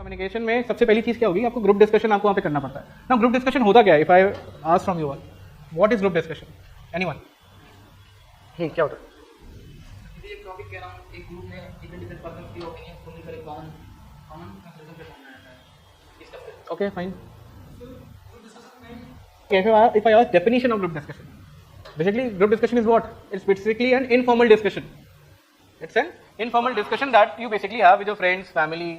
Communication में सबसे पहली चीज़ क्या होगी, आपको ग्रुप डिस्कशन आपको वहाँ पे करना पड़ता है ना। ग्रुप डिस्कशन होता क्या है? If I ask from you all, what is group discussion? Anyone? क्या होता है? एक टॉपिक कह रहा हूँ, एक ग्रुप में डिफरेंट पर्सन की ओपिनियन सुनने पर एक कॉमन कंक्लूजन पे पहुंचना रहता है। इसका okay fine. If I ask definition of group discussion, basically group discussion is what? It's basically an informal discussion. It's an informal discussion that you basically have with your friends, family,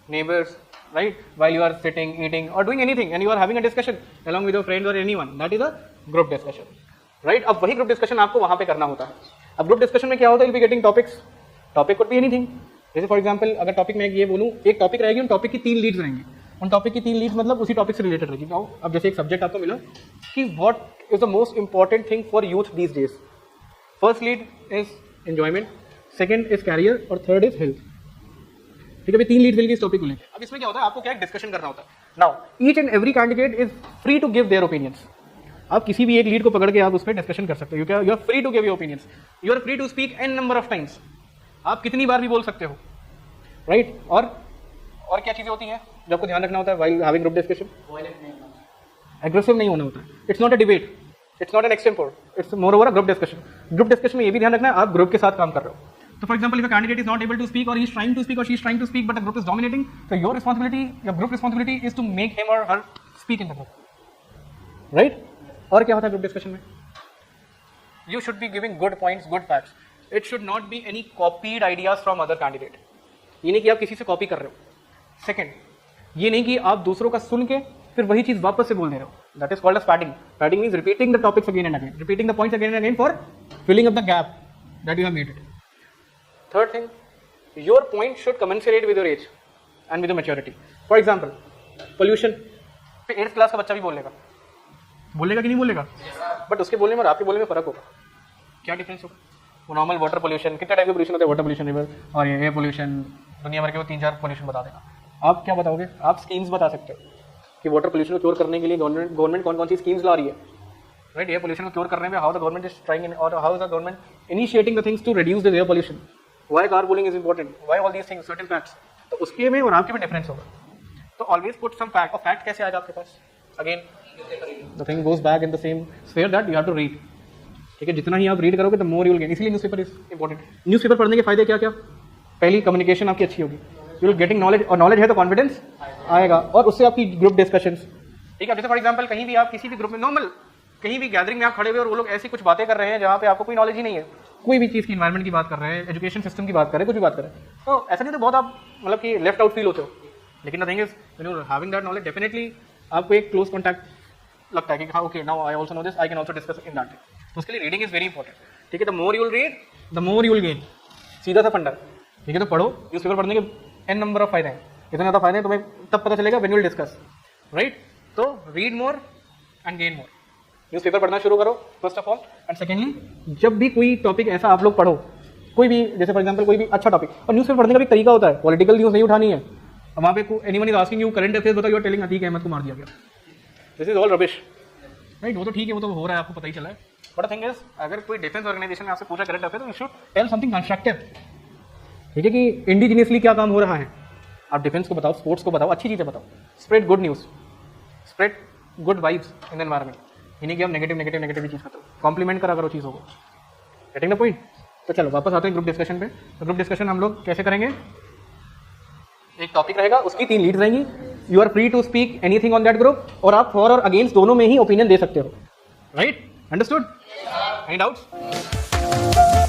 neighbors, right? While you are sitting, eating, or doing anything, and you are having a discussion along with your friends or anyone. That is a group discussion, right? अब वही group discussion आपको वहाँ पे करना होता है। अब group discussion में क्या होता है? You'll be getting topics. Topic could be anything. जैसे फॉर एग्जाम्पल अगर टॉपिक में ये बोलूँ, एक टॉपिक रहेगी, उन टॉपिक की 3 लीड्स रहेंगी। उन टॉपिक की 3 लीड्स मतलब उसी टॉपिक से रिलेटेड रहेगी। अब जैसे एक सब्जेक्ट आपको मिला कि what is the most important thing for youth these days. First lead is enjoyment, second is career और थर्ड इज हेल्थ। ठीक है, अभी 3 लीड मिल गई इस टॉपिक को लेकर। अब इसमें क्या होता है, आपको क्या डिस्कशन करना होता है। Now each and every candidate is free to give their opinions. आप किसी भी एक लीड को पकड़ के आप उस पर डिस्कशन कर सकते हो। You are free to give your opinions, you are free to speak n number of times. आप कितनी बार भी बोल सकते हो, राइट? और क्या चीज़ें होती हैं जो आपको ध्यान रखना होता है while having group discussion? Aggressive नहीं होना होता है। It's not a debate, it's not an extempore, it's more over a group discussion. Group discussion में ये भी ध्यान रखना है आप ग्रुप के साथ काम कर रहे हो। तो for example if a candidate is not able to speak or he is trying to speak or she is trying to speak but the group is dominating, so your responsibility, your group responsibility is to make him or her speak in the group, right? और क्या होता है group discussion में? You should be giving good points, good facts. It should not be any copied ideas from other candidate. ये नहीं कि आप किसी से कॉपी कर रहे हो। सेकंड, ये नहीं कि आप दूसरों का सुन के फिर वही चीज वापस से बोल दे रहे हो। That is called as padding. Padding means repeating the topics again and again, repeating the points again and again for filling up the gap that you have made it. Third thing, your point should commensurate with your age and with your maturity. For example pollution, 8th class का बच्चा भी बोलेगा कि नहीं बोलेगा? But उसके बोलने में और आपके बोलने में फर्क होगा। क्या डिफरेंस होगा? वो नॉर्मल वाटर पोल्यूशन, कितने टाइप के पोल्यूशन होते हैं? वाटर पोल्यूशन, रिवर और ये एयर पोल्यूशन, दुनिया भर के वो 3-4 पोल्यूशन बता देगा। आप क्या बताओगे? आप स्कीम्स बता सकते हो कि वाटर पोल्यूशन को क्योर करने के लिए गवर्नमेंट कौन कौन सी स्कीम्स ला रही है, राइट? एयर पोल्यूशन को क्योर करने में how the government is trying और how the government initiating the things to reduce the air pollution, why carpooling is important, why all these things, certain facts. तो उसके में और आपके में डिफरेंस होगा। तो ऑलवेज पुट सम फैक्ट। और फैक्ट कैसे आएगा आपके पास? Again the thing goes back in the same sphere that you have to read. ठीक है, जितना ही आप रीड करोगे the more you will gain. इसलिए न्यूज़पेपर इज इंपॉर्टेंट। न्यूज़पेपर पढ़ने के फायदे क्या क्या? पहली, कम्युनिकेशन आपकी अच्छी होगी, यू विल गेटिंग नॉलेज, और नॉलेज है तो कॉन्फिडेंस आएगा, और उससे आपकी ग्रुप डिस्कशंस। ठीक है, जैसे फॉर एग्जांपल कहीं भी आप किसी भी ग्रुप में नॉर्मल कहीं भी गैदरिंग में आप खड़े हुए और वो लोग ऐसी कुछ बातें कर रहे हैं जहाँ पे आपको कोई नॉलेज ही नहीं है, कोई भी चीज़ की, इन्वायरमेंट की बात कर रहे हैं, एजुकेशन सिस्टम की बात कर रहे हैं, कुछ भी बात कर रहे हैं, तो ऐसा नहीं तो बहुत आप मतलब कि लेफ्ट आउट फील होते हो। लेकिन the thing is when you are having that knowledge, definitely आपको एक क्लोज कॉन्टैक्ट लगता है कि हाँ okay, now I also know this, I can also discuss in that. तो उसके लिए रीडिंग इज वेरी इंपॉर्टेंट। ठीक है, the more you will read the more you will gain. सीधा सा फंडा। ठीक है, तो पढ़ो, न्यूज़पेपर पढ़ने के n नंबर ऑफ फायदे हैं। इतने ज़्यादा फायदे हैं तुम्हें तब पता चलेगा when you will discuss, right? तो read more and gain more. Newspaper पढ़ना शुरू करो first of all, and secondly जब भी कोई टॉपिक ऐसा आप लोग पढ़ो, कोई भी, जैसे फॉर एग्जांपल कोई भी अच्छा टॉपिक, और न्यूज़पेपर पढ़ने का भी तरीका होता है, पॉलिटिकल न्यूज़ नहीं उठानी है। अब वहाँ पे anyone is asking you current affairs बताओ, you are telling Atiq Ahmed को मार दिया गया, this is all rubbish, right? वो तो ठीक है, वो तो हो रहा है, आपको पता ही चला है। बट थिंग इज, अगर कोई डिफेंस ऑर्गेनाइजेशन में आपसे पूछा करंट अफेयर, तो you should tell something constructive. ठीक है, कि इंडिजिनियसली क्या काम हो रहा है, आप डिफेंस को बताओ, स्पोर्ट्स को बताओ, अच्छी चीज़ें बताओ, spread good news, spread good vibes in the environment. यानी कि आप नेगेटिव चीज़ बताओ, कॉम्प्लीमेंट करा करो चीज़ों को। Getting the point? तो चलो वापस आते हैं ग्रुप डिस्कशन पे। तो ग्रुप डिस्कशन हम लोग कैसे करेंगे? एक टॉपिक रहेगा, उसकी 3 लीड रहेंगी, you are free to speak anything on that group, और आप फॉर और अगेंस्ट दोनों में ही ओपिनियन दे सकते हो, राइट? अंडरस्टूड? Any doubts?